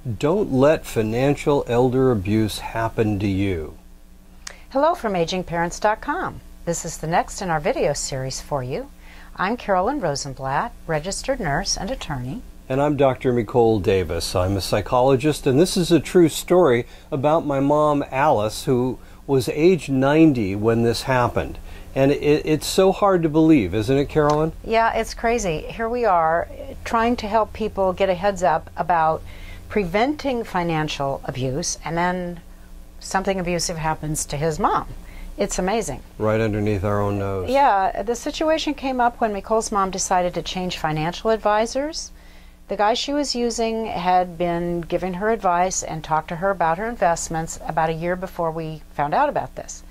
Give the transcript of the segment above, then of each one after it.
Don't let financial elder abuse happen to you. Hello from agingparents.com. This is the next in our video series for you. I'm Carolyn Rosenblatt, registered nurse and attorney. And I'm Dr. Mikol Davis. I'm a psychologist, and this is a true story about my mom, Alice, who was age 90 when this happened. And it's so hard to believe, isn't it, Carolyn? Yeah, it's crazy. Here we are trying to help people get a heads up about preventing financial abuse, and then something abusive happens to his mom. It's amazing. Right underneath our own nose. Yeah, the situation came up when Mikol's mom decided to change financial advisors. The guy she was using had been giving her advice and talked to her about her investments about a year before we found out about this.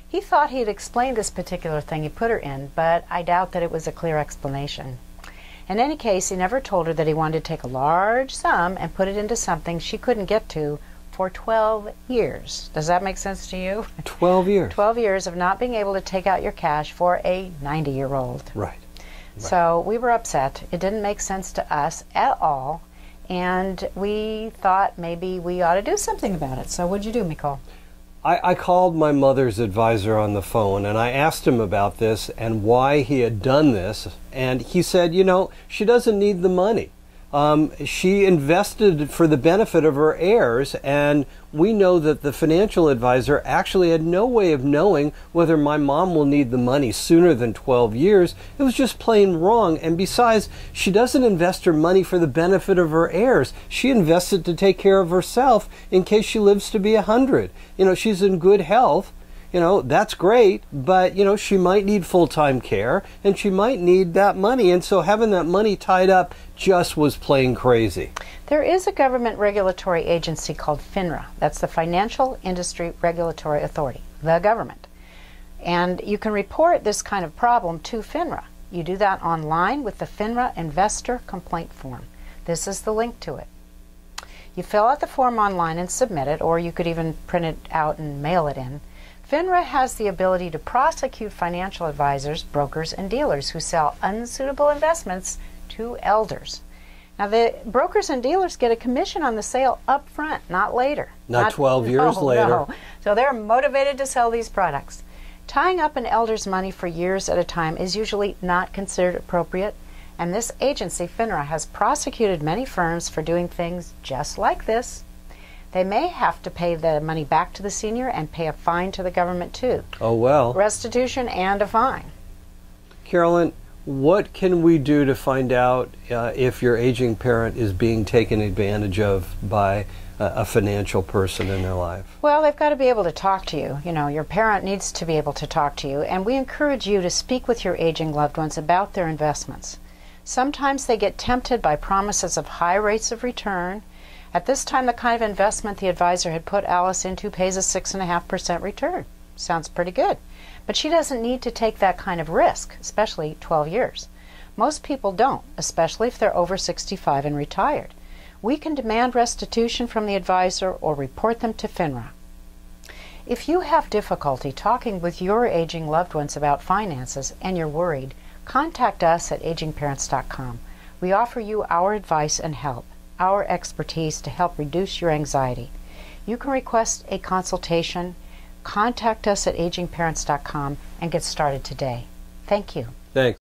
He thought he had explained this particular thing he put her in, but I doubt that it was a clear explanation. In any case, he never told her that he wanted to take a large sum and put it into something she couldn't get to for 12 years. Does that make sense to you? 12 years. 12 years of not being able to take out your cash for a 90-year-old. Right. So we were upset. It didn't make sense to us at all, and we thought maybe we ought to do something about it. So what'd you do, Mikol? I called my mother's advisor on the phone, and I asked him about this and why he had done this, and he said, you know, she doesn't need the money. She invested for the benefit of her heirs, and we know that the financial advisor actually had no way of knowing whether my mom will need the money sooner than 12 years. It was just plain wrong, and besides, she doesn't invest her money for the benefit of her heirs. She invests it to take care of herself in case she lives to be 100. You know, she's in good health. You know, that's great, but, you know, she might need full-time care, and she might need that money, and so having that money tied up just was plain crazy. There is a government regulatory agency called FINRA. That's the Financial Industry Regulatory Authority, the government. And you can report this kind of problem to FINRA. You do that online with the FINRA Investor Complaint Form. This is the link to it. You fill out the form online and submit it, or you could even print it out and mail it in. FINRA has the ability to prosecute financial advisors, brokers, and dealers who sell unsuitable investments to elders. Now, the brokers and dealers get a commission on the sale up front, not later. Not 12 years later. No. So they're motivated to sell these products. Tying up an elder's money for years at a time is usually not considered appropriate, and this agency, FINRA, has prosecuted many firms for doing things just like this. They may have to pay the money back to the senior and pay a fine to the government too. Oh, well. Restitution and a fine. Carolyn, what can we do to find out if your aging parent is being taken advantage of by a financial person in their life? Well, they've got to be able to talk to you. You know, your parent needs to be able to talk to you, and we encourage you to speak with your aging loved ones about their investments. Sometimes they get tempted by promises of high rates of return. At this time, the kind of investment the advisor had put Alice into pays a 6.5% return. Sounds pretty good. But she doesn't need to take that kind of risk, especially 12 years. Most people don't, especially if they're over 65 and retired. We can demand restitution from the advisor or report them to FINRA. If you have difficulty talking with your aging loved ones about finances and you're worried, contact us at agingparents.com. We offer you our advice and help, our expertise to help reduce your anxiety. You can request a consultation, contact us at agingparents.com, and get started today. Thank you. Thanks.